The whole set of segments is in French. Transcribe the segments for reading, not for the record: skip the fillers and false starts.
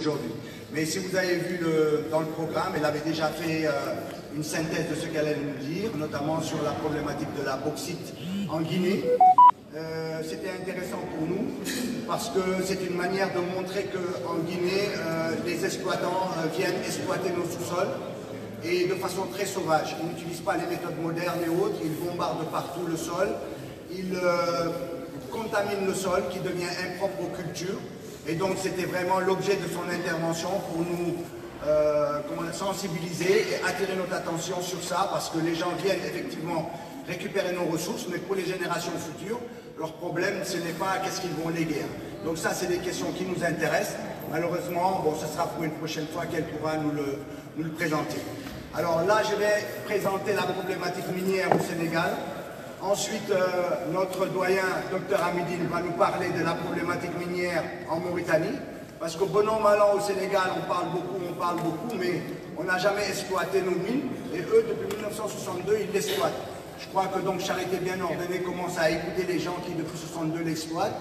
aujourd'hui. Mais si vous avez vu dans le programme, elle avait déjà fait une synthèse de ce qu'elle allait nous dire, notamment sur la problématique de la bauxite en Guinée. C'était intéressant pour nous parce que c'est une manière de montrer qu'en Guinée, les exploitants viennent exploiter nos sous-sols et de façon très sauvage. Ils n'utilisent pas les méthodes modernes et autres, ils bombardent partout le sol, ils contaminent le sol qui devient impropre aux cultures. Et donc c'était vraiment l'objet de son intervention pour nous sensibiliser et attirer notre attention sur ça parce que les gens viennent effectivement récupérer nos ressources, mais pour les générations futures, leur problème, ce n'est pas qu'est-ce qu'ils vont léguer. Donc ça, c'est des questions qui nous intéressent. Malheureusement, bon, ce sera pour une prochaine fois qu'elle pourra nous le présenter. Alors là, je vais présenter la problématique minière au Sénégal. Ensuite, notre doyen, Dr Hamidine, va nous parler de la problématique minière en Mauritanie. Parce que bon an, mal an, au Sénégal, on parle beaucoup, mais on n'a jamais exploité nos mines. Et eux, depuis 1962, ils l'exploitent. Je crois que donc Charité Bien Ordonnée commence à écouter les gens qui depuis 1962 l'exploitent,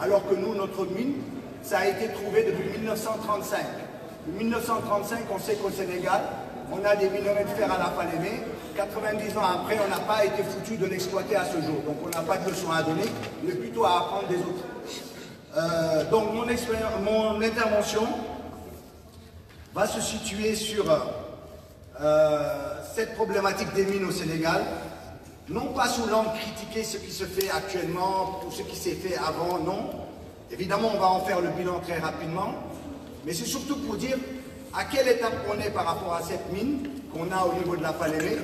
alors que nous, notre mine, ça a été trouvé depuis 1935. En 1935, on sait qu'au Sénégal, on a des minerais de fer à la Falémé. 90 ans après, on n'a pas été foutu de l'exploiter à ce jour. Donc on n'a pas de leçon à donner, mais plutôt à apprendre des autres. Donc mon intervention va se situer sur cette problématique des mines au Sénégal. Non pas sous l'angle critiquer ce qui se fait actuellement ou ce qui s'est fait avant, non. Évidemment, on va en faire le bilan très rapidement, mais c'est surtout pour dire à quelle étape on est par rapport à cette mine qu'on a au niveau de la Falémé.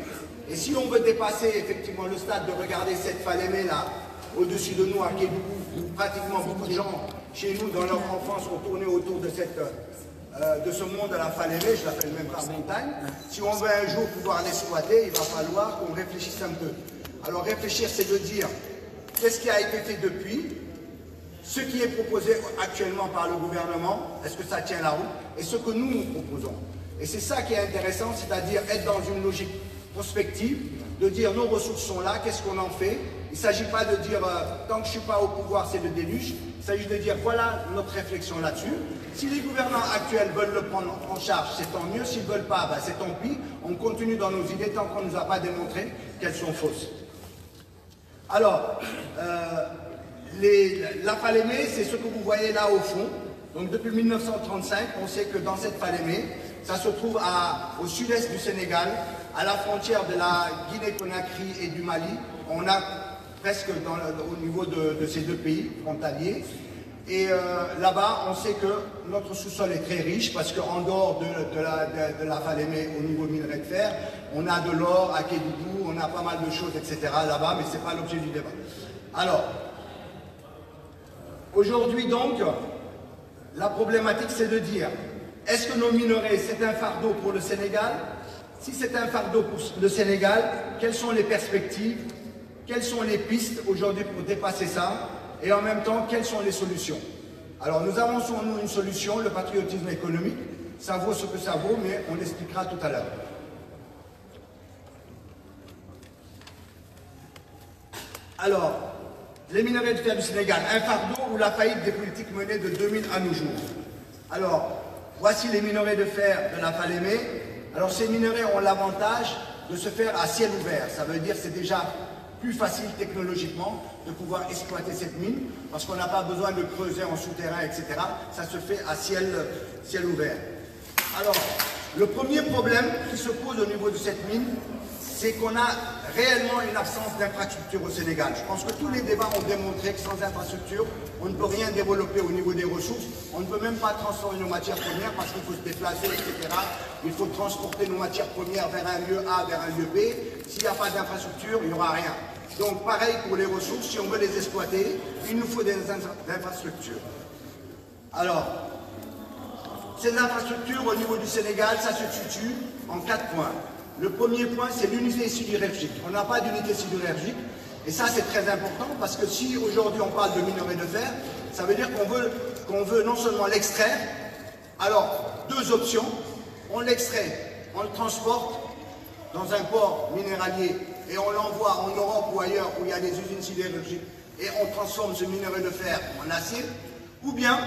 Et si on veut dépasser effectivement le stade de regarder cette Falémé là, au-dessus de nous à Kédougou, où pratiquement beaucoup de gens chez nous dans leur enfance ont tourné autour de ce monde de la Falémé, je l'appelle même pas montagne. Si on veut un jour pouvoir l'exploiter, il va falloir qu'on réfléchisse un peu. Alors réfléchir, c'est de dire qu'est-ce qui a été fait depuis, ce qui est proposé actuellement par le gouvernement, est-ce que ça tient la route, et ce que nous proposons. Et c'est ça qui est intéressant, c'est-à-dire être dans une logique prospective, de dire nos ressources sont là, qu'est-ce qu'on en fait. Il ne s'agit pas de dire tant que je ne suis pas au pouvoir, c'est le déluge. Il s'agit de dire voilà notre réflexion là-dessus. Si les gouvernants actuels veulent le prendre en charge, c'est tant mieux. S'ils ne veulent pas, ben, c'est tant pis. On continue dans nos idées tant qu'on ne nous a pas démontré qu'elles sont fausses. Alors, la Falémé, c'est ce que vous voyez là au fond. Donc depuis 1935, on sait que dans cette Falémé, ça se trouve au sud-est du Sénégal, à la frontière de la Guinée-Conakry et du Mali. On a presque au niveau de ces deux pays frontaliers. Et là-bas, on sait que notre sous-sol est très riche parce qu'en dehors de la Falémé, au niveau minerai de fer, on a de l'or à Kédougou, on a pas mal de choses, etc. là-bas, mais ce n'est pas l'objet du débat. Alors, aujourd'hui donc, la problématique c'est de dire, est-ce que nos minerais c'est un fardeau pour le Sénégal? Si c'est un fardeau pour le Sénégal, quelles sont les perspectives? Quelles sont les pistes aujourd'hui pour dépasser ça? Et en même temps, quelles sont les solutions? Alors nous avons sur nous une solution, le patriotisme économique. Ça vaut ce que ça vaut, mais on l'expliquera tout à l'heure. Alors, les minerais de fer du Sénégal, un fardeau ou la faillite des politiques menées de 2000 à nos jours. Alors, voici les minerais de fer de la Falémé. Alors ces minerais ont l'avantage de se faire à ciel ouvert. Ça veut dire que c'est déjà plus facile technologiquement de pouvoir exploiter cette mine parce qu'on n'a pas besoin de creuser en souterrain, etc. Ça se fait à ciel ouvert. Alors, le premier problème qui se pose au niveau de cette mine, c'est qu'on a réellement une absence d'infrastructure au Sénégal. Je pense que tous les débats ont démontré que sans infrastructure, on ne peut rien développer au niveau des ressources. On ne peut même pas transformer nos matières premières parce qu'il faut se déplacer, etc. Il faut transporter nos matières premières vers un lieu A, vers un lieu B. S'il n'y a pas d'infrastructure, il n'y aura rien. Donc pareil pour les ressources, si on veut les exploiter, il nous faut des infrastructures. Alors, ces infrastructures au niveau du Sénégal, ça se situe en 4 points. Le premier point, c'est l'unité sidérurgique. On n'a pas d'unité sidérurgique, et ça c'est très important, parce que si aujourd'hui on parle de minerai de fer, ça veut dire qu'on veut non seulement l'extraire, alors 2 options, on l'extrait, on le transporte dans un port minéralier, et on l'envoie en Europe ou ailleurs où il y a des usines sidérurgiques, et on transforme ce minerai de fer en acier, ou bien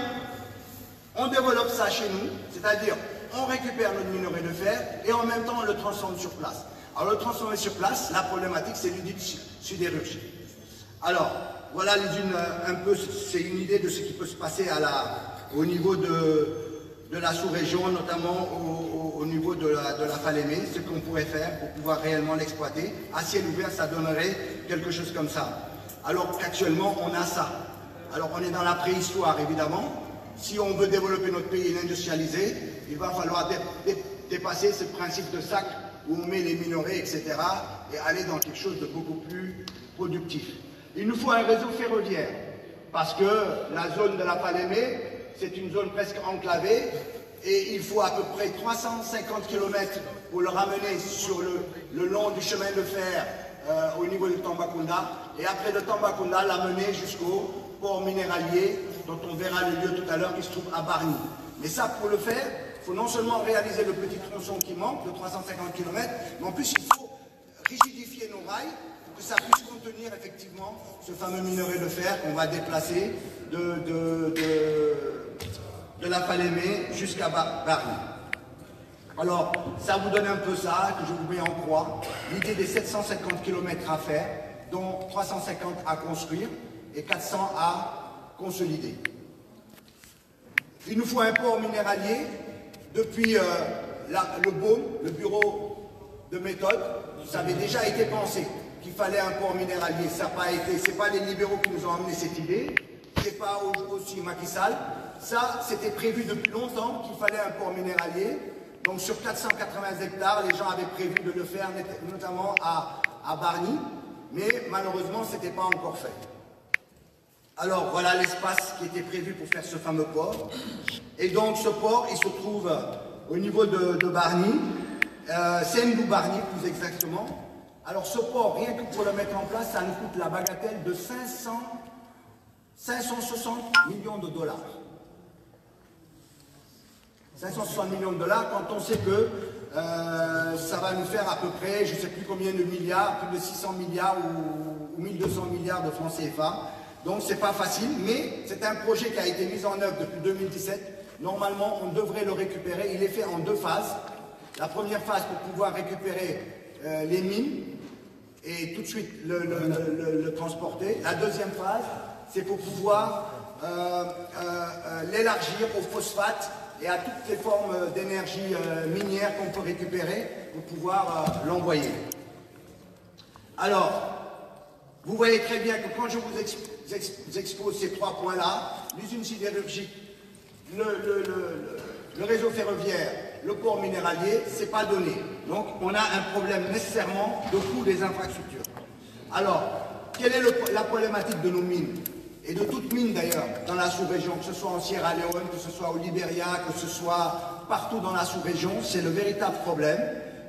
On développe ça chez nous, c'est-à-dire on récupère notre minerai de fer et en même temps on le transforme sur place. Alors le transformer sur place, la problématique c'est l'usine sidérurgique. Alors voilà un peu, c'est une idée de ce qui peut se passer au niveau de la sous-région, notamment au niveau de la Falémé, ce qu'on pourrait faire pour pouvoir réellement l'exploiter. À ciel ouvert, ça donnerait quelque chose comme ça. Alors qu'actuellement, on a ça. Alors on est dans la préhistoire, évidemment. Si on veut développer notre pays et l'industrialiser, il va falloir dépasser ce principe de sac où on met les minerais, etc. et aller dans quelque chose de beaucoup plus productif. Il nous faut un réseau ferroviaire parce que la zone de la Falémé, c'est une zone presque enclavée et il faut à peu près 350 km pour le ramener sur le long du chemin de fer au niveau de Tambacounda et après de Tambacounda l'amener jusqu'au port minéralier dont on verra le lieu tout à l'heure qui se trouve à Bargny. Mais ça, pour le faire, il faut non seulement réaliser le petit tronçon qui manque, de 350 km, mais en plus il faut rigidifier nos rails pour que ça puisse contenir effectivement ce fameux minerai de fer qu'on va déplacer de la Falémé jusqu'à Bargny. Alors, ça vous donne un peu ça, que je vous mets en croix. L'idée des 750 km à faire, dont 350 à construire et 400 à consolider. Il nous faut un port minéralier. Depuis le BOM, le bureau de méthode, ça avait déjà été pensé qu'il fallait un port minéralier. Ça n'a pas été, c'est pas les libéraux qui nous ont amené cette idée, c'est pas aussi Macky Sall. Ça, c'était prévu depuis longtemps qu'il fallait un port minéralier. Donc sur 480 hectares, les gens avaient prévu de le faire, notamment à Bargny, mais malheureusement, ce n'était pas encore fait. Alors voilà l'espace qui était prévu pour faire ce fameux port. Et donc ce port, il se trouve au niveau de Bargny, Sendou-Bargny plus exactement. Alors ce port, rien que pour le mettre en place, ça nous coûte la bagatelle de 560 millions de dollars. 560 millions de dollars quand on sait que ça va nous faire à peu près, je ne sais plus combien de milliards, plus de 600 milliards ou 1200 milliards de francs CFA. Donc c'est pas facile, mais c'est un projet qui a été mis en œuvre depuis 2017. Normalement, on devrait le récupérer. Il est fait en deux phases. La première phase pour pouvoir récupérer les mines et tout de suite le transporter. La deuxième phase, c'est pour pouvoir l'élargir au phosphate et à toutes les formes d'énergie minière qu'on peut récupérer pour pouvoir l'envoyer. Alors, vous voyez très bien que quand je vous expose ces trois points-là, l'usine sidérurgique, le réseau ferroviaire, le port minéralier, c'est pas donné. Donc, on a un problème nécessairement de coût des infrastructures. Alors, quelle est la problématique de nos mines? Et de toutes mines d'ailleurs, dans la sous-région, que ce soit en Sierra Leone, que ce soit au Libéria, que ce soit partout dans la sous-région, c'est le véritable problème.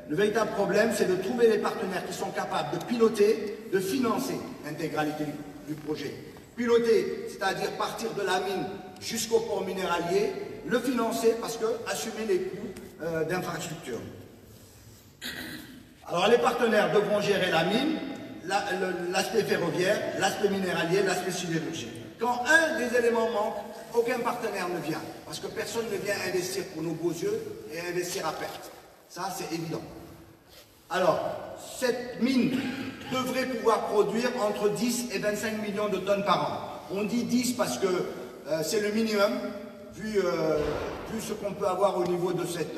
Le véritable problème, c'est de trouver les partenaires qui sont capables de piloter, de financer l'intégralité du projet. Piloter, c'est-à-dire partir de la mine jusqu'au port minéralier, le financer parce que assumer les coûts d'infrastructure. Alors les partenaires devront gérer la mine, l'aspect ferroviaire, l'aspect minéralier, l'aspect sidérurgique. Quand un des éléments manque, aucun partenaire ne vient, parce que personne ne vient investir pour nos beaux yeux et investir à perte. Ça, c'est évident. Alors, cette mine devrait pouvoir produire entre 10 et 25 millions de tonnes par an. On dit 10 parce que c'est le minimum, vu ce qu'on peut avoir au niveau de cette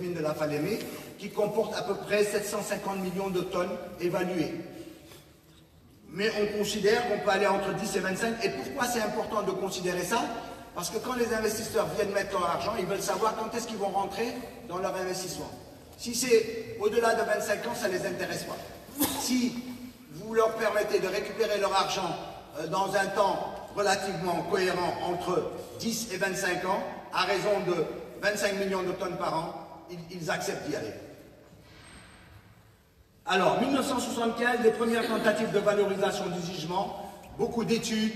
mine de la Falémé, qui comporte à peu près 750 millions de tonnes évaluées. Mais on considère qu'on peut aller entre 10 et 25. Et pourquoi c'est important de considérer ça? Parce que quand les investisseurs viennent mettre leur argent, ils veulent savoir quand est-ce qu'ils vont rentrer dans leur investissement. Si c'est au-delà de 25 ans, ça ne les intéresse pas. Si vous leur permettez de récupérer leur argent dans un temps relativement cohérent entre 10 et 25 ans, à raison de 25 millions de tonnes par an, ils acceptent d'y aller. Alors, 1975, les premières tentatives de valorisation du gisement, beaucoup d'études,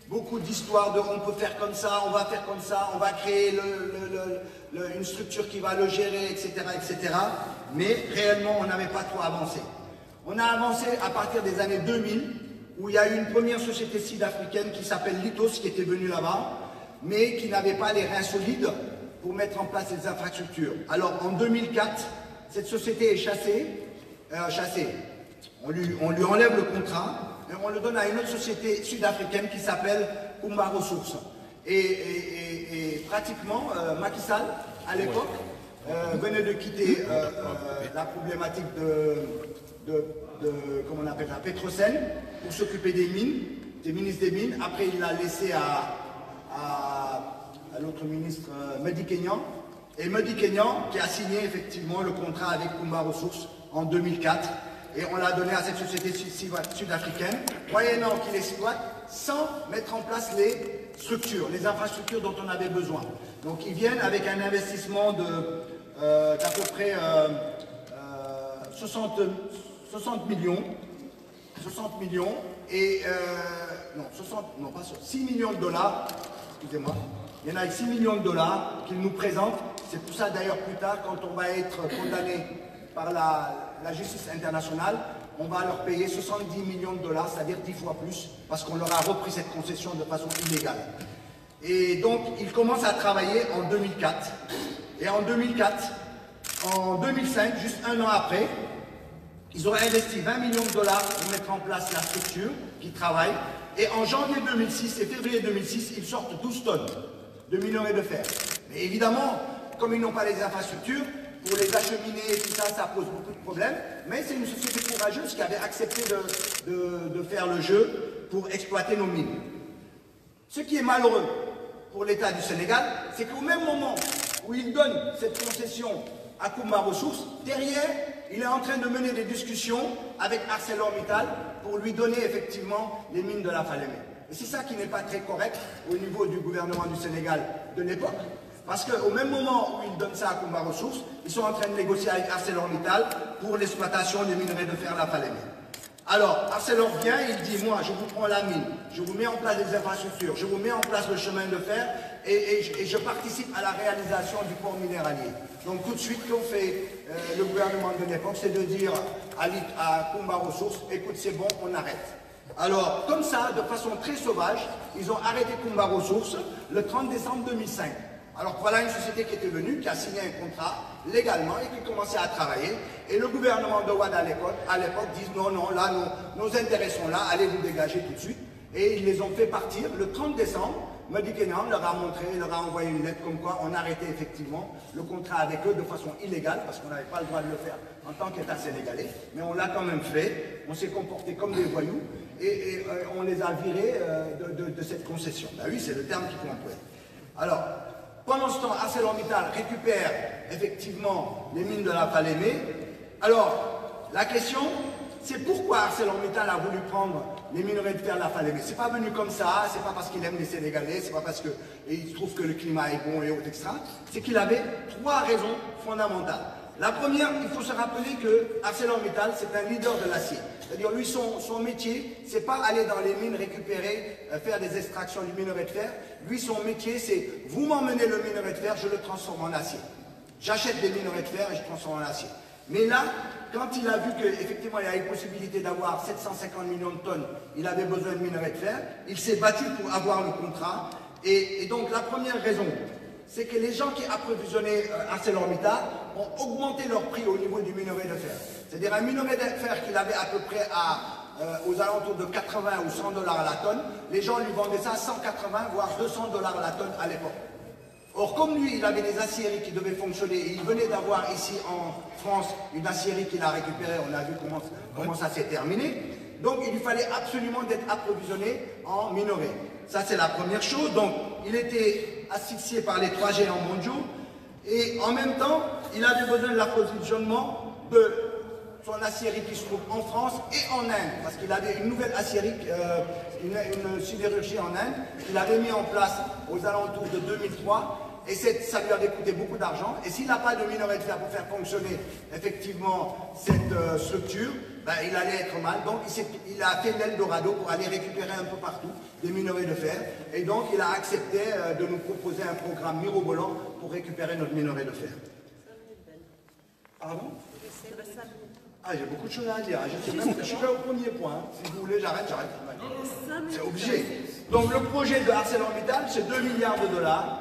beaucoup d'histoires de on peut faire comme ça, on va faire comme ça, on va créer une structure qui va le gérer, etc., etc. Mais réellement, on n'avait pas trop avancé. On a avancé à partir des années 2000, où il y a eu une première société sud-africaine qui s'appelle Litos, qui était venue là-bas, mais qui n'avait pas les reins solides pour mettre en place les infrastructures. Alors en 2004, cette société est chassée. On lui enlève le contrat et on le donne à une autre société sud-africaine qui s'appelle Kumba Ressources. Et pratiquement, Macky Sall, à l'époque, venait de quitter la problématique comment on appelle ça, Petrosen, pour s'occuper des mines, des ministres des mines. Après, il l'a laissé à l'autre ministre, Mehdi Kenyan. Et Mehdi Kenyan qui a signé effectivement le contrat avec Kumba Ressources en 2004. Et on l'a donné à cette société sud-africaine, moyennant qu'il exploite sans mettre en place les structures, les infrastructures dont on avait besoin. Donc ils viennent avec un investissement d'à peu près 60 millions. 60 millions et non, pas 6 millions de dollars, excusez-moi. Il y en a avec 6 millions de dollars qu'ils nous présentent. C'est pour ça d'ailleurs plus tard, quand on va être condamné par la justice internationale, on va leur payer 70 millions de dollars, c'est-à-dire 10 fois plus, parce qu'on leur a repris cette concession de façon illégale. Et donc, ils commencent à travailler en 2004. Et en 2005, juste un an après, ils auraient investi 20 millions de dollars pour mettre en place la structure qui travaille. Et en janvier 2006 et février 2006, ils sortent 12 tonnes de minerais de fer. Mais évidemment, comme ils n'ont pas les infrastructures, pour les acheminer et tout ça, ça pose beaucoup de problèmes. Mais c'est une société courageuse qui avait accepté de faire le jeu pour exploiter nos mines. Ce qui est malheureux pour l'État du Sénégal, c'est qu'au même moment où il donne cette concession à Kumba Ressources, derrière, il est en train de mener des discussions avec ArcelorMittal pour lui donner effectivement les mines de la Falémé. Et c'est ça qui n'est pas très correct au niveau du gouvernement du Sénégal de l'époque. Parce qu'au même moment où ils donnent ça à Kumba Ressources, ils sont en train de négocier avec ArcelorMittal pour l'exploitation des minerais de fer La Falémé. Alors, Arcelor vient, il dit, moi, je vous prends la mine, je vous mets en place les infrastructures, je vous mets en place le chemin de fer et je participe à la réalisation du port minéralier. Donc tout de suite, qu'ont fait le gouvernement de l'époque, c'est de dire à Kumba Ressources, écoute, c'est bon, on arrête. Alors, comme ça, de façon très sauvage, ils ont arrêté Kumba Ressources le 30 décembre 2005. Alors voilà une société qui était venue, qui a signé un contrat légalement et qui commençait à travailler. Et le gouvernement de Wade à l'époque dit non, non, là, nos intérêts sont là, allez vous dégager tout de suite. Et ils les ont fait partir le 30 décembre. Mehdi Kenyan leur a montré, leur a envoyé une lettre comme quoi on arrêtait effectivement le contrat avec eux de façon illégale, parce qu'on n'avait pas le droit de le faire en tant qu'État sénégalais. Mais on l'a quand même fait, on s'est comporté comme des voyous et on les a virés de cette concession. Bah oui, c'est le terme qu'il faut employer. Alors, pendant ce temps, ArcelorMittal récupère effectivement les mines de la Falémé. Alors, la question, c'est pourquoi ArcelorMittal a voulu prendre les minerais de fer de la Falémé. C'est pas venu comme ça, c'est pas parce qu'il aime les Sénégalais, c'est pas parce qu'il trouve que le climat est bon et autres, etc. C'est qu'il avait trois raisons fondamentales. La première, il faut se rappeler que ArcelorMittal, c'est un leader de l'acier. C'est-à-dire, lui, son métier, c'est pas aller dans les mines récupérer, faire des extractions du minerai de fer. Lui, son métier, c'est vous m'emmenez le minerai de fer, je le transforme en acier. J'achète des minerais de fer et je transforme en acier. Mais là, quand il a vu qu'effectivement il y a une possibilité d'avoir 750 millions de tonnes, il avait besoin de minerais de fer, il s'est battu pour avoir le contrat. Et donc la première raison, c'est que les gens qui approvisionnaient ArcelorMittal ont augmenté leur prix au niveau du minerai de fer. C'est-à-dire un minerai de fer qu'il avait à peu près aux alentours de 80 ou 100 dollars à la tonne, les gens lui vendaient ça à 180 voire 200 dollars à la tonne à l'époque. Or, comme lui, il avait des aciéries qui devaient fonctionner, et il venait d'avoir ici en France une aciérie qu'il a récupérée, on a vu comment ça s'est terminé, donc il lui fallait absolument d'être approvisionné en minerai. Ça, c'est la première chose. Donc, il était asphyxié par les trois géants mondiaux, et en même temps, il avait besoin de l'approvisionnement de son aciérie qui se trouve en France et en Inde, parce qu'il avait une nouvelle aciérie, une sidérurgie en Inde, qu'il avait mis en place aux alentours de 2003, et ça lui avait coûté beaucoup d'argent. Et s'il n'a pas de minerai de fer pour faire fonctionner effectivement cette structure, ben, il allait être mal. Donc il a fait l'Eldorado pour aller récupérer un peu partout des minerais de fer. Et donc il a accepté de nous proposer un programme mirobolant pour récupérer notre minerai de fer. Pardon? Ah, j'ai beaucoup de choses à dire. Je sais même que je suis au premier point. Si vous voulez, j'arrête. C'est obligé. Donc le projet de ArcelorMittal, c'est 2 milliards de dollars,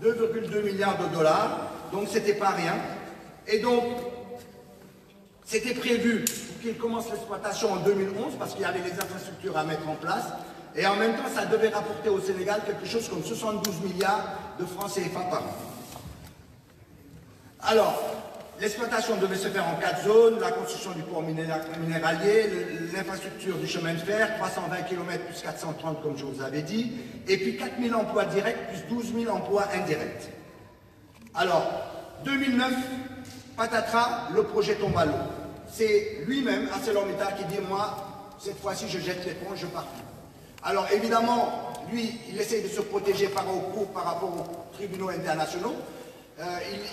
2,2 milliards de dollars. Donc c'était pas rien. Et donc, c'était prévu qu'il commence l'exploitation en 2011 parce qu'il y avait les infrastructures à mettre en place. Et en même temps, ça devait rapporter au Sénégal quelque chose comme 72 milliards de francs CFA par an. Alors, l'exploitation devait se faire en 4 zones, la construction du port minéralier, l'infrastructure du chemin de fer, 320 km plus 430 comme je vous avais dit, et puis 4 000 emplois directs plus 12 000 emplois indirects. Alors, 2009, patatras, le projet tombe à l'eau. C'est lui-même, ArcelorMittal, qui dit « moi, cette fois-ci, je jette l'éponge, je pars plus ». Alors évidemment, lui, il essaie de se protéger par rapport aux tribunaux internationaux.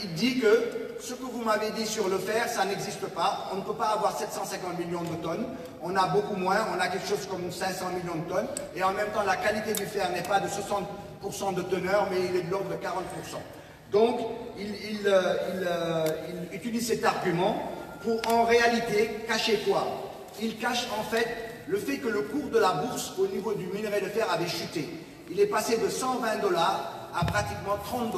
Il dit que ce que vous m'avez dit sur le fer, ça n'existe pas. On ne peut pas avoir 750 millions de tonnes. On a beaucoup moins, on a quelque chose comme 500 millions de tonnes. Et en même temps, la qualité du fer n'est pas de 60% de teneur, mais il est de l'ordre de 40%. Donc, il utilise cet argument pour en réalité cacher quoi? Il cache en fait le fait que le cours de la bourse au niveau du minerai de fer avait chuté. Il est passé de 120 $ à pratiquement 30 $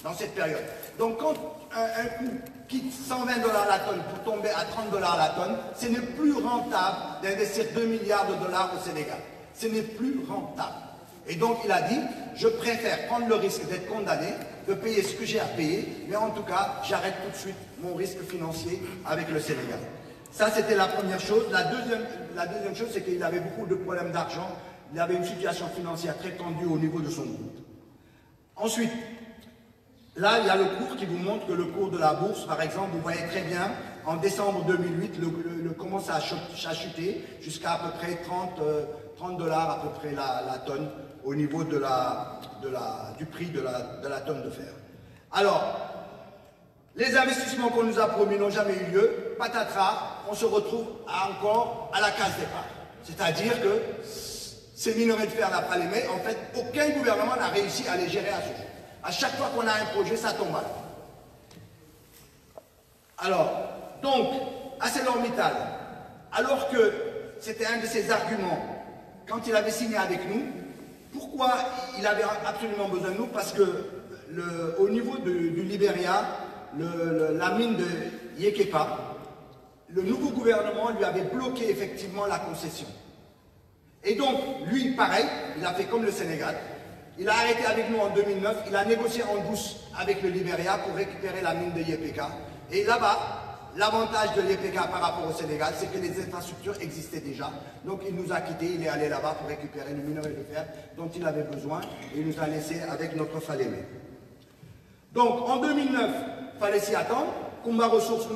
dans cette période. Donc quand un coût quitte 120 $ la tonne pour tomber à 30 $ la tonne, ce n'est plus rentable d'investir 2 milliards de dollars au Sénégal. Ce n'est plus rentable. Et donc il a dit, je préfère prendre le risque d'être condamné, de payer ce que j'ai à payer, mais en tout cas, j'arrête tout de suite mon risque financier avec le Sénégal. Ça, c'était la première chose. La deuxième chose, c'est qu'il avait beaucoup de problèmes d'argent. Il avait une situation financière très tendue au niveau de son groupe. Ensuite, là, il y a le cours qui vous montre que le cours de la bourse, par exemple, vous voyez très bien, en décembre 2008, le commence à chuter jusqu'à à peu près 30 $ à peu près la tonne au niveau du prix de la tonne de fer. Alors, les investissements qu'on nous a promis n'ont jamais eu lieu. Patatras, on se retrouve encore à la case départ. C'est-à-dire que ces minerais de fer d'après les mais, en fait, aucun gouvernement n'a réussi à les gérer à ce jour. À chaque fois qu'on a un projet, ça tombe à l'eau. Alors, donc, ArcelorMittal, alors que c'était un de ses arguments, quand il avait signé avec nous, pourquoi il avait absolument besoin de nous? Parce que au niveau du Libéria, la mine de Yekepa, le nouveau gouvernement lui avait bloqué effectivement la concession. Et donc, lui, pareil, il a fait comme le Sénégal. Il a arrêté avec nous en 2009, il a négocié en douce avec le Libéria pour récupérer la mine de Yepeka. Et là-bas, l'avantage de Yepeka par rapport au Sénégal, c'est que les infrastructures existaient déjà. Donc il nous a quittés, il est allé là-bas pour récupérer le minerai de fer dont il avait besoin et il nous a laissé avec notre Falémé. Donc en 2009, il fallait s'y attendre. Kumba Ressources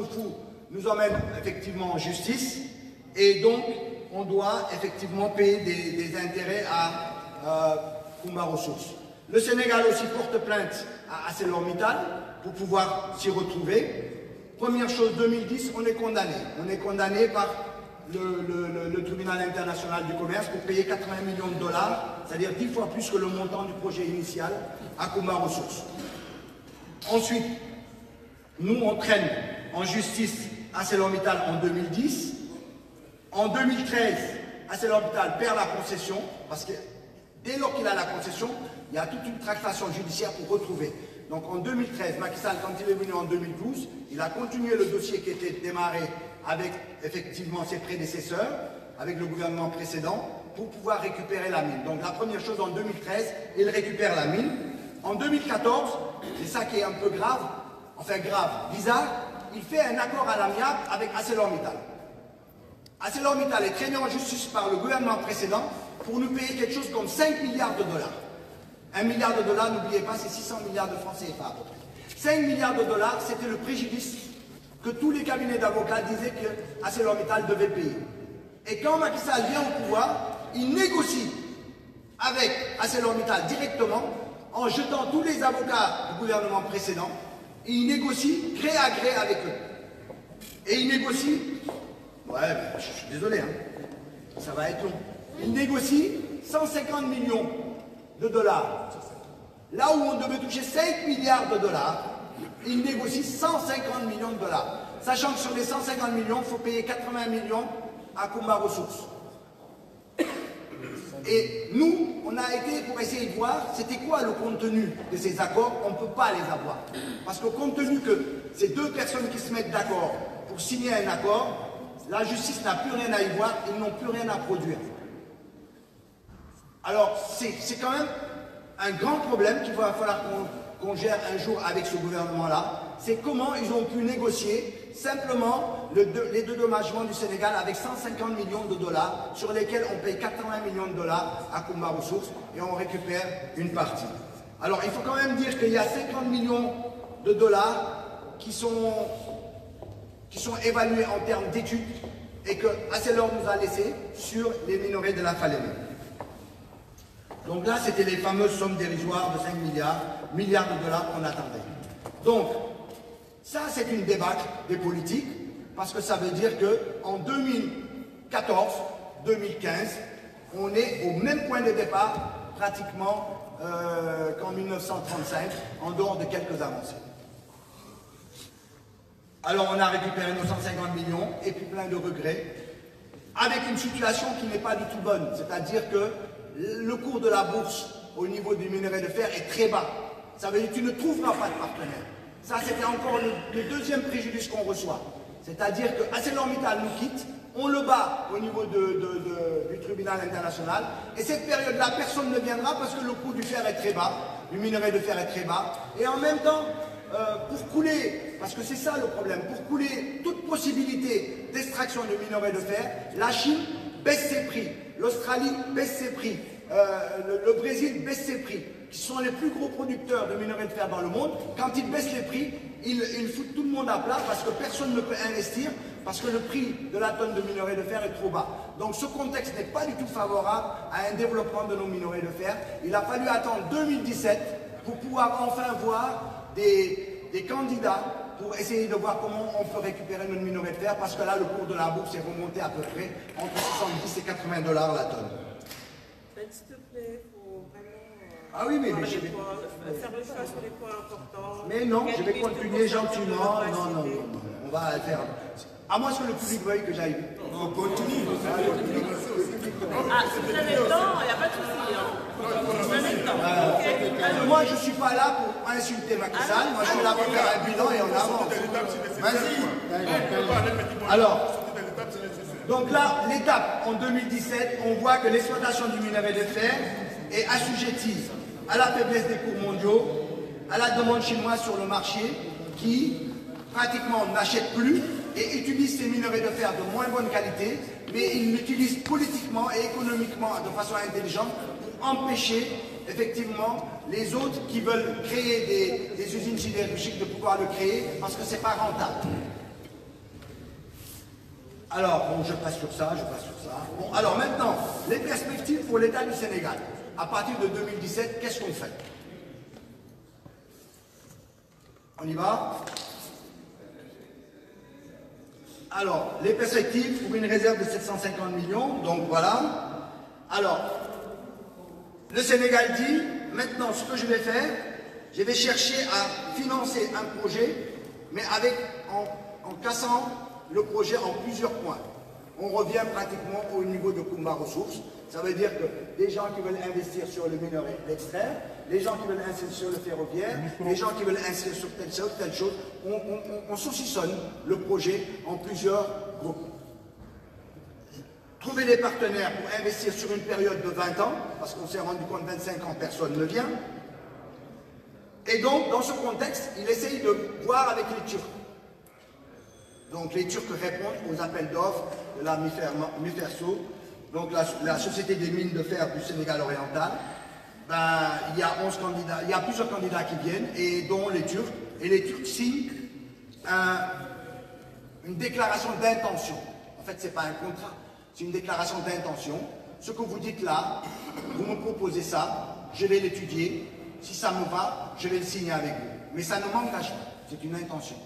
nous emmène effectivement en justice et donc on doit effectivement payer des intérêts à Kumba Ressources. Le Sénégal aussi porte plainte à ArcelorMittal pour pouvoir s'y retrouver. Première chose, 2010, on est condamné. On est condamné par le tribunal international du commerce pour payer 80 millions de dollars, c'est-à-dire 10 fois plus que le montant du projet initial à Kumba Ressources. Ensuite, nous, on traîne en justice ArcelorMittal en 2010. En 2013, ArcelorMittal perd la concession parce que dès lors qu'il a la concession, il y a toute une tractation judiciaire pour retrouver. Donc en 2013, Macky Sall, quand il est venu en 2012, il a continué le dossier qui était démarré avec effectivement ses prédécesseurs, avec le gouvernement précédent, pour pouvoir récupérer la mine. Donc la première chose, en 2013, il récupère la mine. En 2014, c'est ça qui est un peu grave, enfin grave, bizarre, il fait un accord à l'amiable avec ArcelorMittal. ArcelorMittal est traîné en justice par le gouvernement précédent pour nous payer quelque chose comme 5 milliards de dollars. 1 milliard de dollars, n'oubliez pas, c'est 600 milliards de francs CFA à peu près. 5 milliards de dollars, c'était le préjudice que tous les cabinets d'avocats disaient que ArcelorMittal devait payer. Et quand Macky Sall vient au pouvoir, il négocie avec ArcelorMittal directement en jetant tous les avocats du gouvernement précédent. Et il négocie gré à gré avec eux. Et il négocie, ouais, ben, je suis désolé, hein, ça va être long. Il négocie 150 millions de dollars. Là où on devait toucher 5 milliards de dollars, il négocie 150 millions de dollars. sachant que sur les 150 millions, il faut payer 80 millions à Kumba Ressources. Et nous, on a été pour essayer de voir c'était quoi le contenu de ces accords. On ne peut pas les avoir. Parce que compte tenu que ces deux personnes qui se mettent d'accord pour signer un accord, la justice n'a plus rien à y voir, ils n'ont plus rien à produire. Alors, c'est quand même un grand problème qu'il va falloir qu'on gère un jour avec ce gouvernement-là. C'est comment ils ont pu négocier simplement les dédommagements du Sénégal avec 150 millions de dollars sur lesquels on paye 80 millions de dollars à Kumba Ressources et on récupère une partie. Alors, il faut quand même dire qu'il y a 50 millions de dollars qui sont évalués en termes d'études et que Arcelor nous a laissé sur les minerais de la Falémé. Donc là, c'était les fameuses sommes dérisoires de 5 milliards de dollars qu'on attendait. Donc, ça, c'est une débâcle des politiques, parce que ça veut dire qu'en 2014, 2015, on est au même point de départ, pratiquement, qu'en 1935, en dehors de quelques avancées. Alors, on a récupéré nos 150 millions, et puis plein de regrets, avec une situation qui n'est pas du tout bonne, c'est-à-dire que le cours de la bourse au niveau du minerai de fer est très bas. Ça veut dire que tu ne trouveras pas de partenaire. Ça, c'était encore le deuxième préjudice qu'on reçoit. C'est-à-dire que ArcelorMittal nous quitte, on le bat au niveau du tribunal international, et cette période-là, personne ne viendra parce que le coût du fer est très bas, du minerai de fer est très bas, et en même temps, pour couler, parce que c'est ça le problème, pour couler toute possibilité d'extraction de minerai de fer, la Chine baisse ses prix, l'Australie baisse ses prix, le Brésil baisse ses prix, qui sont les plus gros producteurs de minerai de fer dans le monde. Quand ils baissent les prix, ils foutent tout le monde à plat parce que personne ne peut investir, parce que le prix de la tonne de minerai de fer est trop bas. Donc ce contexte n'est pas du tout favorable à un développement de nos minerais de fer. Il a fallu attendre 2017 pour pouvoir enfin voir des candidats pour essayer de voir comment on peut récupérer notre minerai de fer, parce que là, le cours de la bourse est remonté à peu près entre 70 et 80 dollars la tonne. S'il te plaît, il faut vraiment ah oui, mais faire le choix sur les points importants. Mais non, je vais continuer gentiment. Non, on va faire. À moins que le public veuille que j'aille. On continue. Ah, si vous avez le temps, il n'y a pas de souci. Vous avez le temps. Moi, je ne suis pas là pour insulter Macky Sall. Moi, je suis là pour faire un bilan et on avance. Vas-y. Alors, donc là, l'étape en 2017, on voit que l'exploitation du minerai de fer est assujettie à la faiblesse des cours mondiaux, à la demande chinoise sur le marché, qui pratiquement n'achète plus et utilise ces minerais de fer de moins bonne qualité, mais ils l'utilisent politiquement et économiquement de façon intelligente pour empêcher effectivement les autres qui veulent créer des usines sidérurgiques de pouvoir le créer parce que c'est pas rentable. Alors, bon, je passe sur ça. Bon, alors maintenant, les perspectives pour l'État du Sénégal. À partir de 2017, qu'est-ce qu'on fait? On y va? Alors, les perspectives pour une réserve de 750 millions, donc voilà. Alors, le Sénégal dit, maintenant, ce que je vais faire, je vais chercher à financer un projet, mais en cassant le projet en plusieurs points. On revient pratiquement au niveau de Kumba Ressources. Ça veut dire que les gens qui veulent investir sur le minerai, l'extraire, les gens qui veulent investir sur le ferroviaire, les gens qui veulent investir sur telle chose, on saucissonne le projet en plusieurs groupes. Trouver des partenaires pour investir sur une période de 20 ans, parce qu'on s'est rendu compte que 25 ans, personne ne vient. Et donc, dans ce contexte, il essaye de voir avec les Turcs. Donc les Turcs répondent aux appels d'offres de la Miferso, donc la Société des mines de fer du Sénégal oriental. Ben, il y a 11 candidats, il y a plusieurs candidats qui viennent, et dont les Turcs. Et les Turcs signent une déclaration d'intention. En fait, ce n'est pas un contrat, c'est une déclaration d'intention. Ce que vous dites là, vous me proposez ça, je vais l'étudier. Si ça me va, je vais le signer avec vous. Mais ça ne m'engage pas, c'est une intention.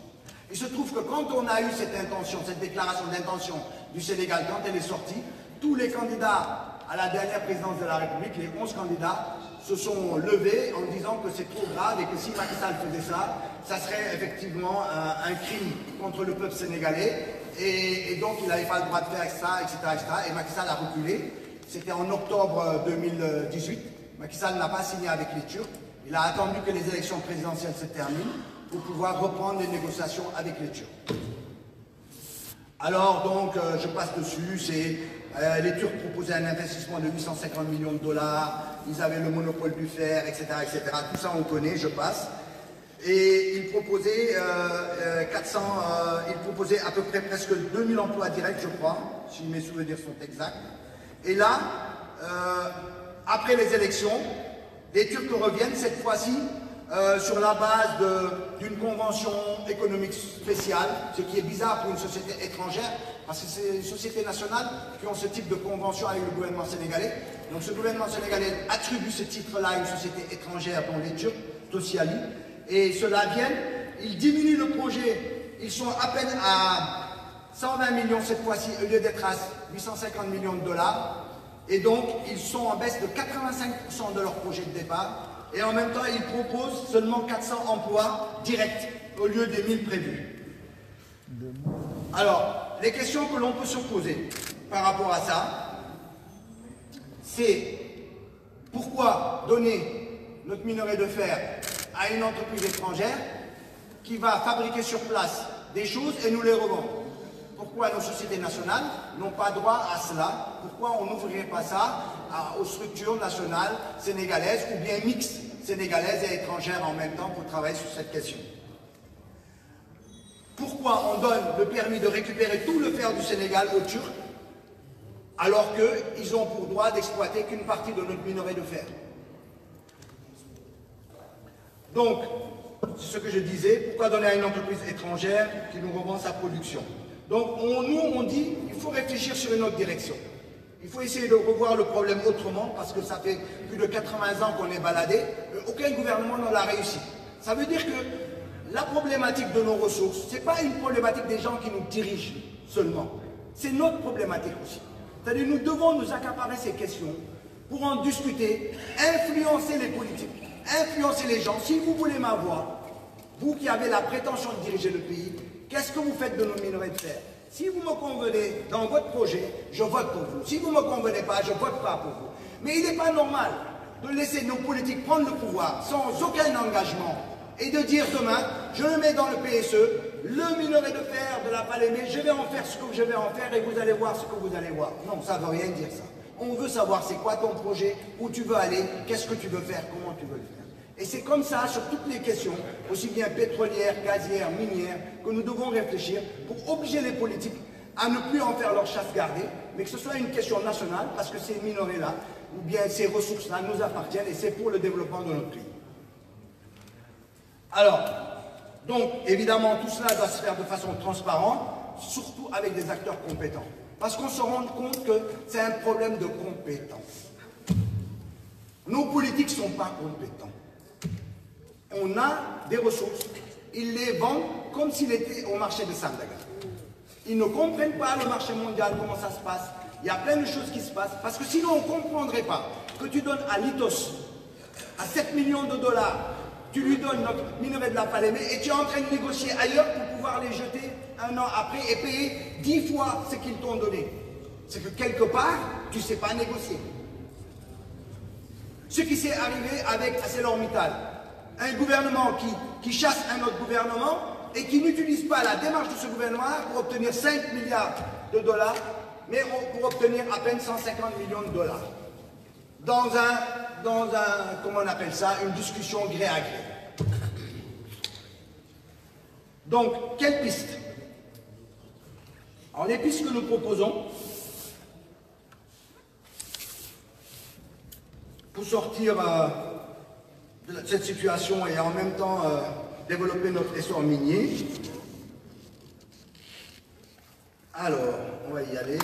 Il se trouve que quand on a eu cette intention, cette déclaration d'intention du Sénégal, quand elle est sortie, tous les candidats à la dernière présidence de la République, les 11 candidats se sont levés en disant que c'est trop grave et que si Macky Sall faisait ça, ça serait effectivement un crime contre le peuple sénégalais. Et donc il n'avait pas le droit de faire ça, etc., etc. Et Macky Sall a reculé. C'était en octobre 2018. Macky Sall n'a pas signé avec les Turcs. Il a attendu que les élections présidentielles se terminent pour pouvoir reprendre les négociations avec les Turcs. Alors donc, je passe dessus, les Turcs proposaient un investissement de 850 millions de dollars, ils avaient le monopole du fer, etc., etc. Tout ça on connaît, je passe. Et ils proposaient, ils proposaient à peu près presque 2000 emplois directs, je crois, si mes souvenirs sont exacts. Et là, après les élections, les Turcs reviennent cette fois-ci sur la base d'une convention économique spéciale, ce qui est bizarre pour une société étrangère, parce que c'est les sociétés nationales qui ont ce type de convention avec le gouvernement sénégalais. Donc ce gouvernement sénégalais attribue ce titre-là à une société étrangère, dont les Turcs, Tosyalı, et ceux-là viennent, ils diminuent le projet, ils sont à peine à 120 millions cette fois-ci, au lieu d'être à 850 millions de dollars, et donc ils sont en baisse de 85% de leur projet de départ. Et en même temps, ils proposent seulement 400 emplois directs au lieu des 1000 prévus. Alors, les questions que l'on peut se poser par rapport à ça, c'est pourquoi donner notre minerai de fer à une entreprise étrangère qui va fabriquer sur place des choses et nous les revendre? Pourquoi nos sociétés nationales n'ont pas droit à cela? Pourquoi on n'ouvrirait pas ça aux structures nationales sénégalaises ou bien mixtes sénégalaises et étrangères en même temps pour travailler sur cette question? Pourquoi on donne le permis de récupérer tout le fer du Sénégal aux Turcs alors qu'ils ont pour droit d'exploiter qu'une partie de notre minerai de fer? Donc, c'est ce que je disais, pourquoi donner à une entreprise étrangère qui nous revend sa production? Donc, nous, on dit qu'il faut réfléchir sur une autre direction. Il faut essayer de revoir le problème autrement, parce que ça fait plus de 80 ans qu'on est baladé, aucun gouvernement ne l'a réussi. Ça veut dire que la problématique de nos ressources, ce n'est pas une problématique des gens qui nous dirigent seulement, c'est notre problématique aussi. C'est-à-dire nous devons nous accaparer ces questions pour en discuter, influencer les politiques, influencer les gens. Si vous voulez m'avoir, vous qui avez la prétention de diriger le pays, qu'est-ce que vous faites de nos minerais de fer? Si vous me convenez dans votre projet, je vote pour vous. Si vous ne me convenez pas, je ne vote pas pour vous. Mais il n'est pas normal de laisser nos politiques prendre le pouvoir sans aucun engagement et de dire demain, je le mets dans le PSE, le minerai de fer de la Falémé, je vais en faire ce que je vais en faire et vous allez voir ce que vous allez voir. Non, ça ne veut rien dire ça. On veut savoir c'est quoi ton projet, où tu veux aller, qu'est-ce que tu veux faire, comment tu veux le faire. Et c'est comme ça sur toutes les questions, aussi bien pétrolières, gazières, minières, que nous devons réfléchir pour obliger les politiques à ne plus en faire leur chasse gardée, mais que ce soit une question nationale, parce que ces minerais-là, ou bien ces ressources-là nous appartiennent et c'est pour le développement de notre pays. Alors, donc, évidemment, tout cela doit se faire de façon transparente, surtout avec des acteurs compétents. Parce qu'on se rend compte que c'est un problème de compétence. Nos politiques ne sont pas compétents. On a des ressources, ils les vendent comme s'ils étaient au marché de Sandaga. Ils ne comprennent pas le marché mondial, comment ça se passe. Il y a plein de choses qui se passent, parce que sinon on ne comprendrait pas que tu donnes à Litos, à 7 millions de dollars, tu lui donnes notre minerai de la Falémé et tu es en train de négocier ailleurs pour pouvoir les jeter un an après et payer 10 fois ce qu'ils t'ont donné. C'est que quelque part, tu ne sais pas négocier. Ce qui s'est arrivé avec ArcelorMittal, un gouvernement qui chasse un autre gouvernement et qui n'utilise pas la démarche de ce gouvernement pour obtenir 5 milliards de dollars, mais pour obtenir à peine 150 millions de dollars. Dans un, comment on appelle ça, une discussion gré à gré. Donc, quelle piste? Alors, les pistes que nous proposons pour sortir de cette situation et en même temps développer notre essor minier. Alors, on va y aller.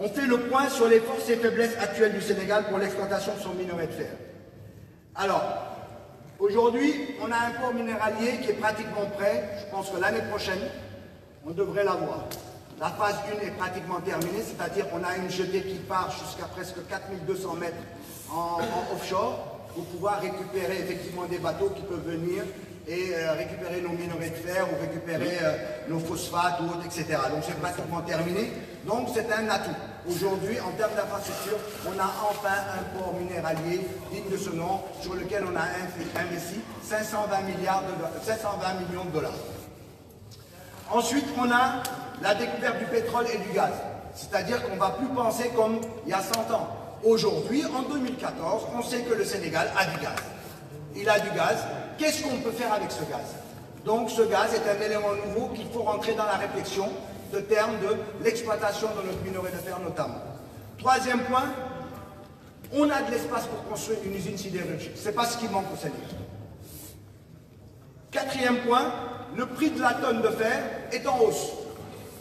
On fait le point sur les forces et faiblesses actuelles du Sénégal pour l'exploitation de son minerai de fer. Alors, aujourd'hui, on a un port minéralier qui est pratiquement prêt. Je pense que l'année prochaine, on devrait l'avoir. La phase 1 est pratiquement terminée, c'est-à-dire qu'on a une jetée qui part jusqu'à presque 4200 mètres en offshore pour pouvoir récupérer effectivement des bateaux qui peuvent venir et récupérer nos minerais de fer ou récupérer nos phosphates ou autres, etc. Donc c'est pratiquement terminé. Donc c'est un atout. Aujourd'hui, en termes d'infrastructure, on a enfin un port minéralier digne de ce nom sur lequel on a investi 520 millions de dollars. Ensuite, on a la découverte du pétrole et du gaz. C'est-à-dire qu'on ne va plus penser comme il y a 100 ans. Aujourd'hui, en 2014, on sait que le Sénégal a du gaz. Il a du gaz. Qu'est-ce qu'on peut faire avec ce gaz? Donc ce gaz est un élément nouveau qu'il faut rentrer dans la réflexion de termes de l'exploitation de notre minerai de fer notamment. Troisième point, on a de l'espace pour construire une usine sidérurgique. Ce n'est pas ce qui manque au Sénégal. Quatrième point, le prix de la tonne de fer est en hausse.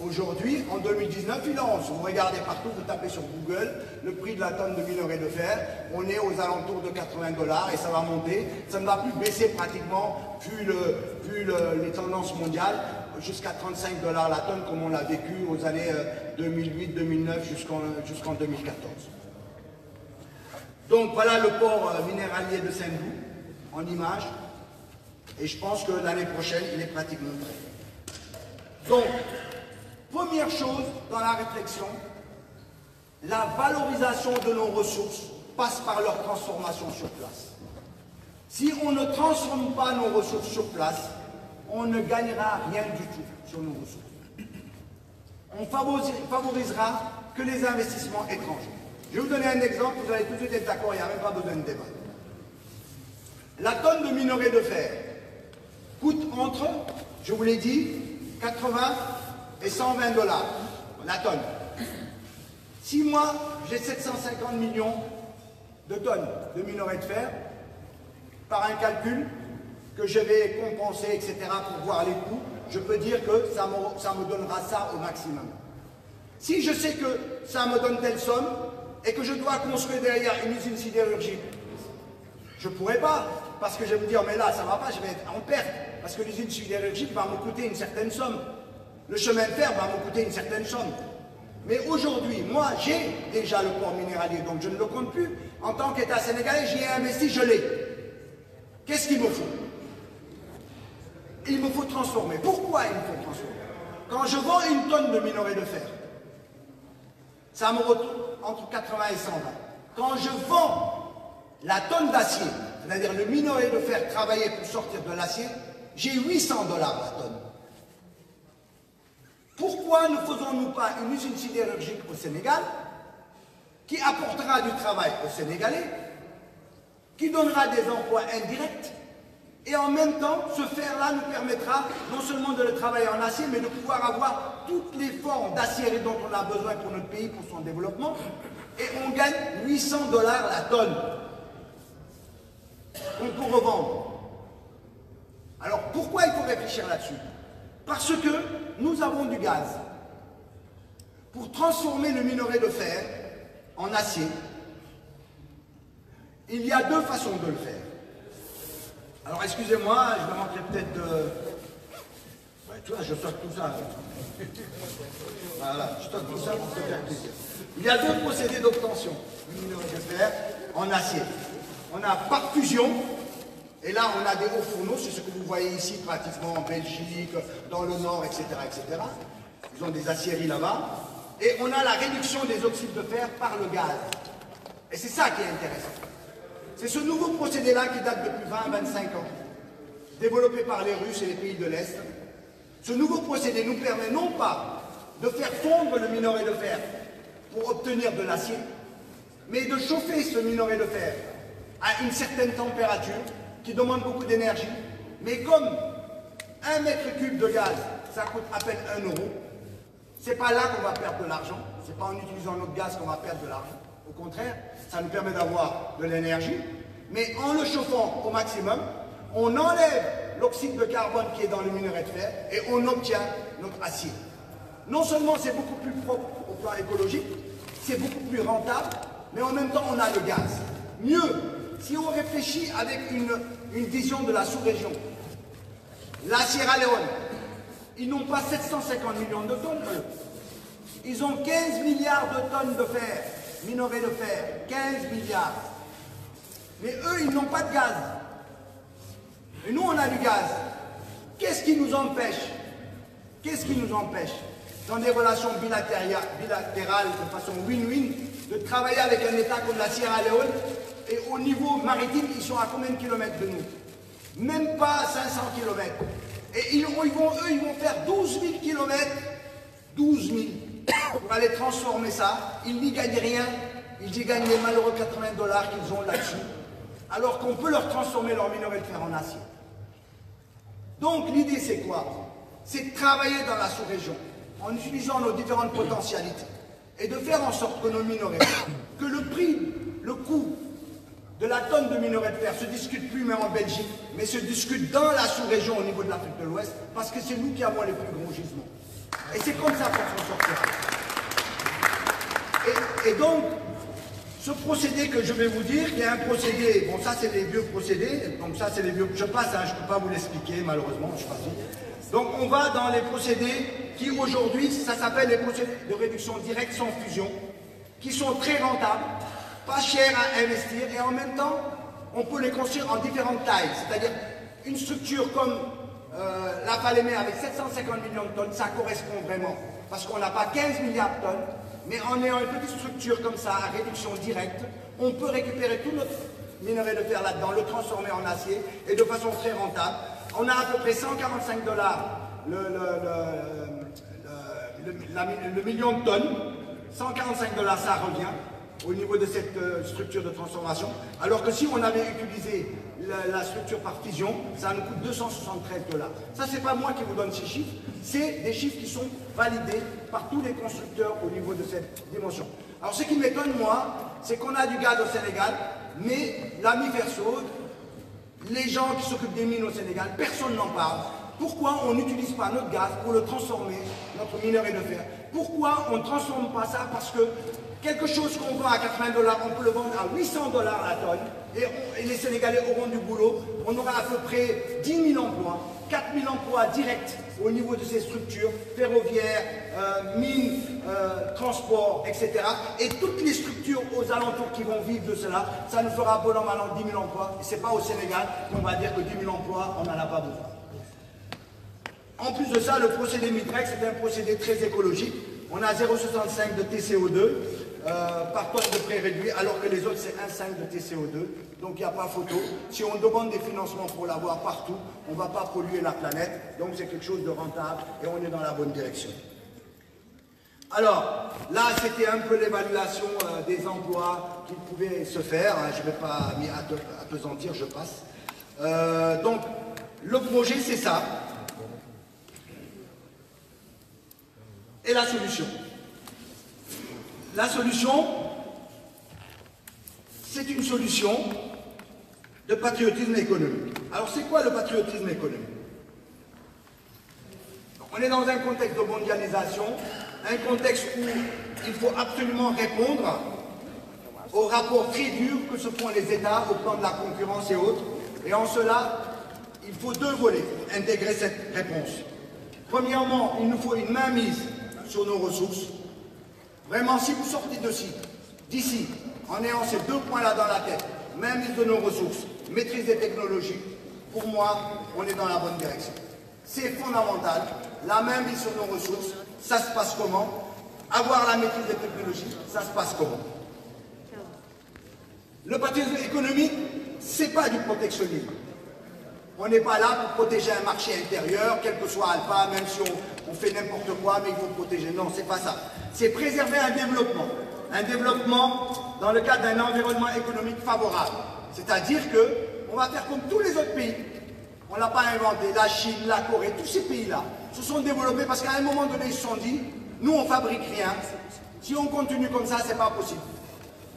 Aujourd'hui, en 2019, il est en hausse. Vous regardez partout, vous tapez sur Google, le prix de la tonne de minerai de fer, on est aux alentours de 80 $ et ça va monter. Ça ne va plus baisser pratiquement, vu les tendances mondiales, jusqu'à 35 $ la tonne comme on l'a vécu aux années 2008-2009 jusqu'en 2014. Donc voilà le port minéralier de Saint-Loup en image. Et je pense que l'année prochaine, il est pratiquement prêt. Donc, première chose dans la réflexion, la valorisation de nos ressources passe par leur transformation sur place. Si on ne transforme pas nos ressources sur place, on ne gagnera rien du tout sur nos ressources. On favorisera que les investissements étrangers. Je vais vous donner un exemple, vous allez tout de suite être d'accord, il n'y a même pas besoin de débat. La tonne de minerai de fer coûte entre, je vous l'ai dit, 80 et 120 $ la tonne. Si moi, j'ai 750 millions de tonnes de minerai de fer, par un calcul que je vais compenser, etc., pour voir les coûts, je peux dire que ça me donnera ça au maximum. Si je sais que ça me donne telle somme et que je dois construire derrière une usine sidérurgique, je ne pourrais pas, parce que je vais me dire, mais là, ça ne va pas, je vais être en perte, parce que l'usine sidérurgique va me coûter une certaine somme. Le chemin de fer va me coûter une certaine somme. Mais aujourd'hui, moi, j'ai déjà le port minéralier, donc je ne le compte plus. En tant qu'État sénégalais, j'y ai investi, je l'ai. Qu'est-ce qu'il me faut? Il me faut transformer. Pourquoi il me faut transformer? Quand je vends une tonne de minerai de fer, ça me retourne entre 80 et 120. Quand je vends la tonne d'acier, c'est-à-dire le minerai de fer travaillé pour sortir de l'acier, j'ai 800 $ la tonne. Pourquoi ne faisons-nous pas une usine sidérurgique au Sénégal qui apportera du travail aux Sénégalais, qui donnera des emplois indirects, et en même temps, ce fer-là nous permettra non seulement de le travailler en acier, mais de pouvoir avoir toutes les formes d'acierie dont on a besoin pour notre pays, pour son développement, et on gagne 800 $ la tonne qu'on peut revendre. Alors pourquoi il faut réfléchir là-dessus? Parce que nous avons du gaz. Pour transformer le minerai de fer en acier, il y a deux façons de le faire. Alors excusez-moi, je me manquerai peut-être de... Ouais, tu vois, je stocke tout ça. Voilà, je stocke tout ça pour te faire plaisir. Il y a deux procédés d'obtention du minerai de fer en acier. On a par fusion, et là on a des hauts fourneaux, c'est ce que vous voyez ici pratiquement en Belgique, dans le Nord, etc. etc. Ils ont des aciéries là-bas. Et on a la réduction des oxydes de fer par le gaz. Et c'est ça qui est intéressant. C'est ce nouveau procédé-là qui date depuis 20-25 ans, développé par les Russes et les pays de l'Est. Ce nouveau procédé nous permet non pas de faire fondre le minerai de fer pour obtenir de l'acier, mais de chauffer ce minerai de fer à une certaine température qui demande beaucoup d'énergie. Mais comme 1 mètre cube de gaz, ça coûte à peine 1 €, c'est pas là qu'on va perdre de l'argent, c'est pas en utilisant notre gaz qu'on va perdre de l'argent. Au contraire, ça nous permet d'avoir de l'énergie, mais en le chauffant au maximum, on enlève l'oxyde de carbone qui est dans le minerai de fer et on obtient notre acier. Non seulement c'est beaucoup plus propre au plan écologique, c'est beaucoup plus rentable, mais en même temps on a le gaz. Mieux, si on réfléchit avec une vision de la sous-région, la Sierra Leone, ils n'ont pas 750 millions de tonnes, eux. Ils ont 15 milliards de tonnes de fer, minerais de fer, 15 milliards. Mais eux, ils n'ont pas de gaz. Et nous, on a du gaz. Qu'est-ce qui nous empêche? Qu'est-ce qui nous empêche, dans des relations bilatérales de façon win-win, de travailler avec un État comme la Sierra Leone, et au niveau maritime, ils sont à combien de kilomètres de nous? Même pas 500 kilomètres. Et eux, ils vont faire 12 000 kilomètres, 12 000, pour aller transformer ça. Ils n'y gagnent rien, ils y gagnent les malheureux 80 $ qu'ils ont là-dessus, alors qu'on peut leur transformer leur minerai de fer en acier. Donc l'idée c'est quoi? C'est de travailler dans la sous-région, en utilisant nos différentes potentialités, et de faire en sorte que nos minerais, que le prix, le coût de la tonne de minerai de fer se discute plus même en Belgique, mais se discute dans la sous-région au niveau de l'Afrique de l'Ouest, parce que c'est nous qui avons les plus gros gisements. Et c'est comme ça qu'on s'en sortira. Et donc, ce procédé que je vais vous dire, il y a un procédé, bon ça c'est les vieux procédés, donc ça c'est les vieux, je passe, hein, je ne peux pas vous l'expliquer malheureusement, je passe. Donc on va dans les procédés qui aujourd'hui, ça s'appelle les procédés de réduction directe sans fusion, qui sont très rentables, pas chers à investir, et en même temps, on peut les construire en différentes tailles, c'est-à-dire une structure comme la Falémé avec 750 millions de tonnes, ça correspond vraiment, parce qu'on n'a pas 15 milliards de tonnes, mais en ayant une petite structure comme ça, à réduction directe, on peut récupérer tout notre minerai de fer là-dedans, le transformer en acier, et de façon très rentable. On a à peu près 145 $ le million de tonnes, 145 $, ça revient au niveau de cette structure de transformation, alors que si on avait utilisé la structure par fusion, ça nous coûte 273 $. Ça, c'est pas moi qui vous donne ces chiffres, c'est des chiffres qui sont validés par tous les constructeurs au niveau de cette dimension. Alors, ce qui m'étonne, moi, c'est qu'on a du gaz au Sénégal, mais l'ami Ferso, les gens qui s'occupent des mines au Sénégal, personne n'en parle. Pourquoi on n'utilise pas notre gaz pour le transformer, notre minerai de fer? Pourquoi on ne transforme pas ça? Parce que quelque chose qu'on vend à 80 $, on peut le vendre à 800 $ la tonne, et les Sénégalais auront du boulot. On aura à peu près 10 000 emplois, 4 000 emplois directs au niveau de ces structures, ferroviaires, mines, transport, etc. Et toutes les structures aux alentours qui vont vivre de cela, ça nous fera bon an mal an 10 000 emplois. Et ce n'est pas au Sénégal qu'on va dire que 10 000 emplois, on n'en a pas besoin. En plus de ça, le procédé Midrex, c'est un procédé très écologique. On a 0,65 de TCO2 par tonne de pré-réduit, alors que les autres, c'est 1,5 de TCO2. Donc, il n'y a pas photo. Si on demande des financements pour l'avoir partout, on ne va pas polluer la planète. Donc, c'est quelque chose de rentable et on est dans la bonne direction. Alors, là, c'était un peu l'évaluation des emplois qui pouvaient se faire. Hein. Je ne vais pas m'y appesantir, je passe. Donc, le projet, c'est ça. Et la solution? La solution, c'est une solution de patriotisme économique. Alors, c'est quoi le patriotisme économique? On est dans un contexte de mondialisation, un contexte où il faut absolument répondre aux rapports très durs que se font les États au plan de la concurrence et autres. Et en cela, il faut deux volets pour intégrer cette réponse. Premièrement, il nous faut une mainmise sur nos ressources. Vraiment, si vous sortez d'ici, en ayant ces deux points-là dans la tête, mainmise de nos ressources, maîtrise des technologies, pour moi, on est dans la bonne direction. C'est fondamental. La mainmise sur nos ressources, ça se passe comment? Avoir la maîtrise des technologies, ça se passe comment? Le patriotisme économique, c'est pas du protectionnisme. On n'est pas là pour protéger un marché intérieur, quel que soit Alpha, même si on fait n'importe quoi, mais il faut protéger. Non, c'est pas ça. C'est préserver un développement. Un développement dans le cadre d'un environnement économique favorable. C'est-à-dire qu'on va faire comme tous les autres pays. On ne l'a pas inventé. La Chine, la Corée, tous ces pays-là se sont développés parce qu'à un moment donné, ils se sont dit, nous, on ne fabrique rien. Si on continue comme ça, ce n'est pas possible.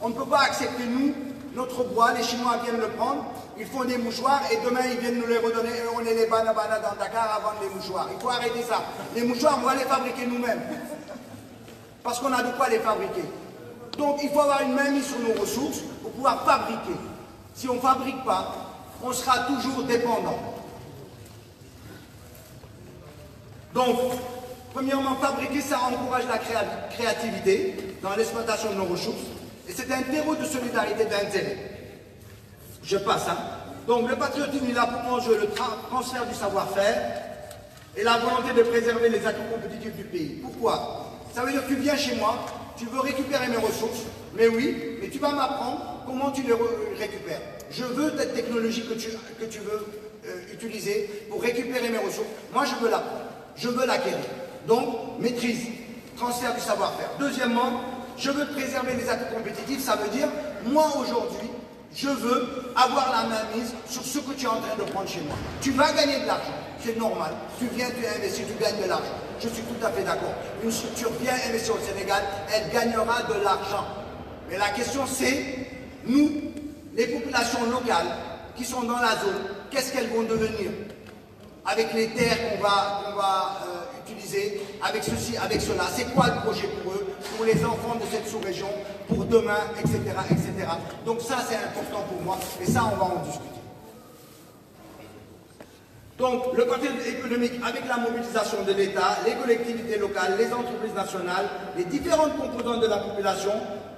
On ne peut pas accepter, nous, notre bois, les Chinois viennent le prendre, ils font des mouchoirs et demain ils viennent nous les redonner et on est les banabana dans Dakar à vendre les mouchoirs. Il faut arrêter ça. Les mouchoirs, on va les fabriquer nous-mêmes. Parce qu'on a de quoi les fabriquer. Donc il faut avoir une mainmise sur nos ressources pour pouvoir fabriquer. Si on ne fabrique pas, on sera toujours dépendant. Donc, Premièrement, fabriquer, ça encourage la créativité dans l'exploitation de nos ressources. Et c'est un terreau de solidarité d'intérêt. Je passe, hein. Donc le patriotisme, il a pour enjeu le transfert du savoir-faire et la volonté de préserver les atouts compétitifs du pays. Pourquoi? Ça veut dire que tu viens chez moi, tu veux récupérer mes ressources, mais oui, mais tu vas m'apprendre comment tu les récupères. Je veux cette technologie que tu veux utiliser pour récupérer mes ressources. Moi, je veux l'apprendre, je veux l'acquérir. Donc, maîtrise, transfert du savoir-faire. Deuxièmement, je veux préserver les atouts compétitifs, ça veut dire, moi aujourd'hui, je veux avoir la main mise sur ce que tu es en train de prendre chez moi. Tu vas gagner de l'argent, c'est normal. Tu viens, tu investis, tu gagnes de l'argent. Je suis tout à fait d'accord. Une structure vient investir au Sénégal, elle gagnera de l'argent. Mais la question c'est, nous, les populations locales qui sont dans la zone, qu'est-ce qu'elles vont devenir? Avec les terres qu'on va utiliser, avec ceci, avec cela. C'est quoi le projet pour eux, pour les enfants de cette sous-région, pour demain, etc., etc. Donc ça, c'est important pour moi, et ça, on va en discuter. Donc, le côté économique, avec la mobilisation de l'État, les collectivités locales, les entreprises nationales, les différentes composantes de la population,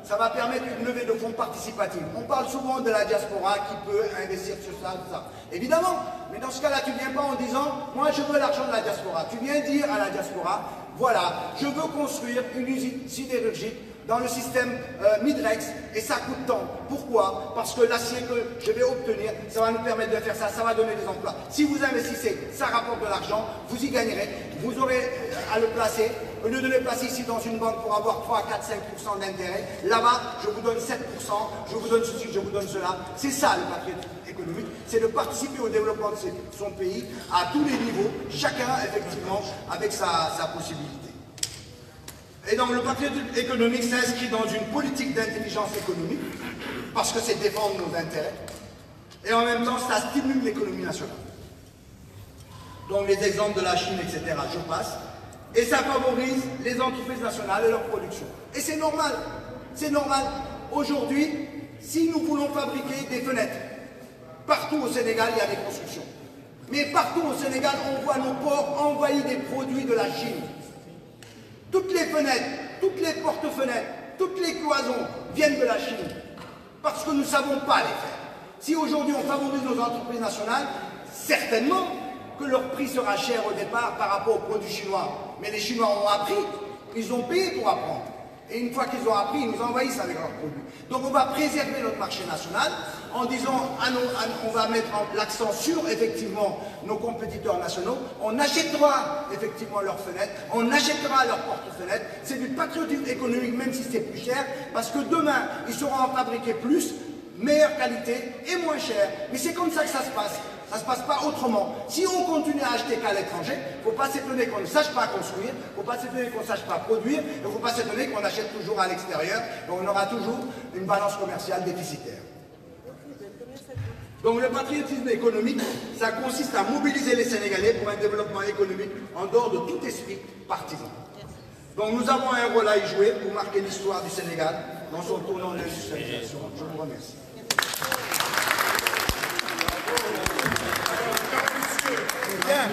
ça va permettre une levée de fonds participative. On parle souvent de la diaspora qui peut investir sur ça, tout ça. Évidemment, mais dans ce cas-là, tu ne viens pas en disant « moi, je veux l'argent de la diaspora ». Tu viens dire à la diaspora « voilà, je veux construire une usine sidérurgique dans le système Midrex et ça coûte tant. Pourquoi? Parce que l'acier que je vais obtenir, ça va nous permettre de faire ça, ça va donner des emplois. Si vous investissez, ça rapporte de l'argent, vous y gagnerez, vous aurez à le placer. Au lieu de le placer ici dans une banque pour avoir 3, 4, 5% d'intérêt, là-bas, je vous donne 7%, je vous donne ceci, je vous donne cela. C'est ça le patriotisme économique, c'est de participer au développement de son pays à tous les niveaux, chacun effectivement avec sa possibilité. Et donc le patriotisme économique s'inscrit dans une politique d'intelligence économique, parce que c'est défendre nos intérêts, et en même temps ça stimule l'économie nationale. Donc les exemples de la Chine, etc., je passe. Et ça favorise les entreprises nationales et leur production. Et c'est normal, c'est normal. Aujourd'hui, si nous voulons fabriquer des fenêtres, partout au Sénégal, il y a des constructions. Mais partout au Sénégal, on voit nos ports envahis des produits de la Chine. Toutes les fenêtres, toutes les porte-fenêtres, toutes les cloisons viennent de la Chine. Parce que nous ne savons pas les faire. Si aujourd'hui on favorise nos entreprises nationales, certainement que leur prix sera cher au départ par rapport aux produits chinois. Mais les Chinois ont appris, ils ont payé pour apprendre. Et une fois qu'ils ont appris, ils nous envahissent avec leurs produits. Donc on va préserver notre marché national en disant, on va mettre l'accent sur effectivement nos compétiteurs nationaux, on achètera effectivement leurs fenêtres, on achètera leurs porte-fenêtres. C'est du patriotisme économique même si c'est plus cher, parce que demain, ils sauront en fabriquer plus, meilleure qualité et moins cher. Mais c'est comme ça que ça se passe. Ça ne se passe pas autrement. Si on continue à acheter qu'à l'étranger, il ne faut pas s'étonner qu'on ne sache pas construire, il ne faut pas s'étonner qu'on ne sache pas produire, il ne faut pas s'étonner qu'on achète toujours à l'extérieur, et on aura toujours une balance commerciale déficitaire. Donc le patriotisme économique, ça consiste à mobiliser les Sénégalais pour un développement économique en dehors de tout esprit partisan. Donc nous avons un rôle à y jouer pour marquer l'histoire du Sénégal dans son tournant de l'industrialisation. Je vous remercie. Bien.